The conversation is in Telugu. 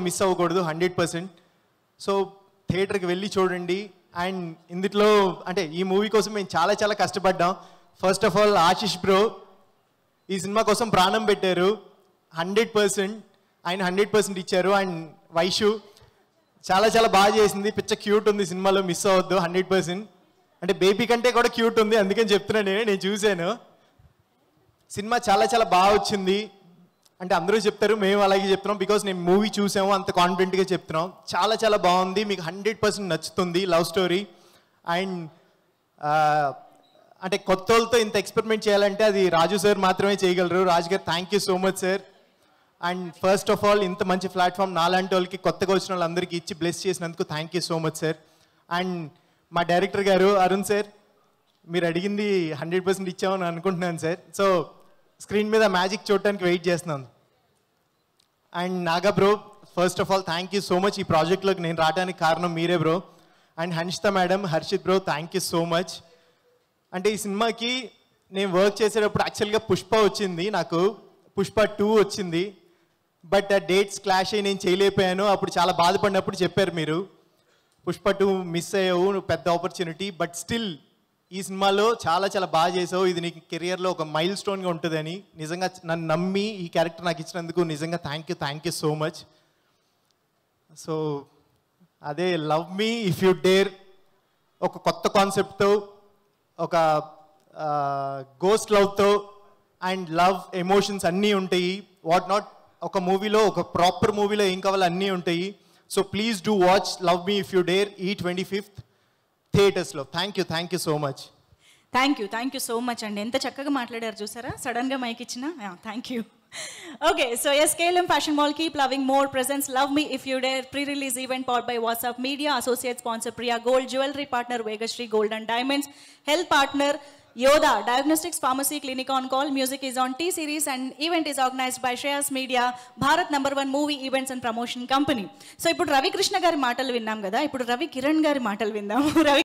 మిస్ అవ్వకూడదు 100%. సో థియేటర్కి వెళ్ళి చూడండి. అండ్ ఇందులో అంటే ఈ మూవీ కోసం మేము చాలా చాలా కష్టపడ్డాం. First of all Ashish bro ఈ సినిమా కోసం ప్రాణం పెట్టారు. 100% ఆయన 100% ఇచ్చారు. అండ్ వైషు చాలా చాలా బాగా చేసింది. పిచ్చ క్యూట్ ఉంది సినిమాలో, మిస్ అవ్వద్దు 100%. అంటే బేబీ కంటే కూడా క్యూట్ ఉంది, అందుకని చెప్తున్నాను. నేను చూశాను సినిమా, చాలా చాలా బాగా వచ్చింది. అంటే అందరూ చెప్తారు, మేము అలాగే చెప్తున్నాం, బికాస్ నేను మూవీ చూసాము, అంత కాన్ఫిడెంట్గా చెప్తున్నాం. చాలా చాలా బాగుంది, మీకు 100% నచ్చుతుంది. Love story. అండ్ అంటే కొత్త వాళ్ళతో ఇంత ఎక్స్పెరిమెంట్ చేయాలంటే అది రాజు సార్ మాత్రమే చేయగలరు. రాజు గారు thank you so much sir. And first of all ఇంత మంచి ప్లాట్ఫామ్ నాలాంటి వాళ్ళకి, కొత్తగా వచ్చిన వాళ్ళందరికీ ఇచ్చి బ్లెస్ చేసినందుకు thank you so much sir. And మా డైరెక్టర్ గారు అరుణ్ సార్, మీరు అడిగింది 100% ఇచ్చామని అనుకుంటున్నాను సార్. సో స్క్రీన్ మీద మ్యాజిక్ చూడటానికి వెయిట్ చేస్తున్నాను. And Naga bro, first of all thank you so much. ఈ ప్రాజెక్ట్లోకి నేను రావడానికి కారణం మీరే bro. And Hanshita madam, Harshith bro, thank you so much. అంటే ఈ సినిమాకి నేను వర్క్ చేసేటప్పుడు యాక్చువల్గా పుష్ప వచ్చింది, నాకు పుష్ప 2 వచ్చింది. బట్ ఆ డేట్స్ క్లాష్ అయ్యి నేను చేయలేకపోయాను. అప్పుడు చాలా బాధపడినప్పుడు చెప్పారు మీరు, పుష్ప 2 మిస్ అయ్యావు, నువ్వు పెద్ద ఆపర్చునిటీ, బట్ స్టిల్ ఈ సినిమాలో చాలా చాలా బాగా చేసావు. ఇది నీకు కెరియర్లో ఒక మైల్ స్టోన్గా ఉంటుందని నిజంగా నన్ను నమ్మి ఈ క్యారెక్టర్ నాకు ఇచ్చినందుకు నిజంగా thank you so much. So అదే love me if you dare ఒక కొత్త కాన్సెప్ట్తో, ఒక గోస్ట్ లవ్తో అండ్ లవ్ ఎమోషన్స్ అన్నీ ఉంటాయి. వాట్ నాట్ ఒక మూవీలో, ఒక ప్రాపర్ మూవీలో ఏం కావాలో అన్నీ ఉంటాయి. So please do watch love me if you dare ఈ 25th థియేటర్స్లో. Thank you so much. Thank you so much అండి. ఎంత చక్కగా మాట్లాడారు చూసారా, సడన్గా మైక్ ఇచ్చిన. Thank you. Okay, so yes, KLM Fashion Mall, keep loving more presents. Love Me If You Dare pre-release event powered by WhatsApp Media. Associate sponsor Priya Gold. Jewelry partner Vegashree Gold and Diamonds. Health partner Yoda. Diagnostics Pharmacy Clinic on Call. Music is on T-Series and event is organized by Shreyas Media. Bharat #1 movie events and promotion company. So ఇప్పుడు రవి కృష్ణ గారి మాటలు విన్నాం కదా, ఇప్పుడు రవి కిరణ్ గారి మాటలు విందాం. రవి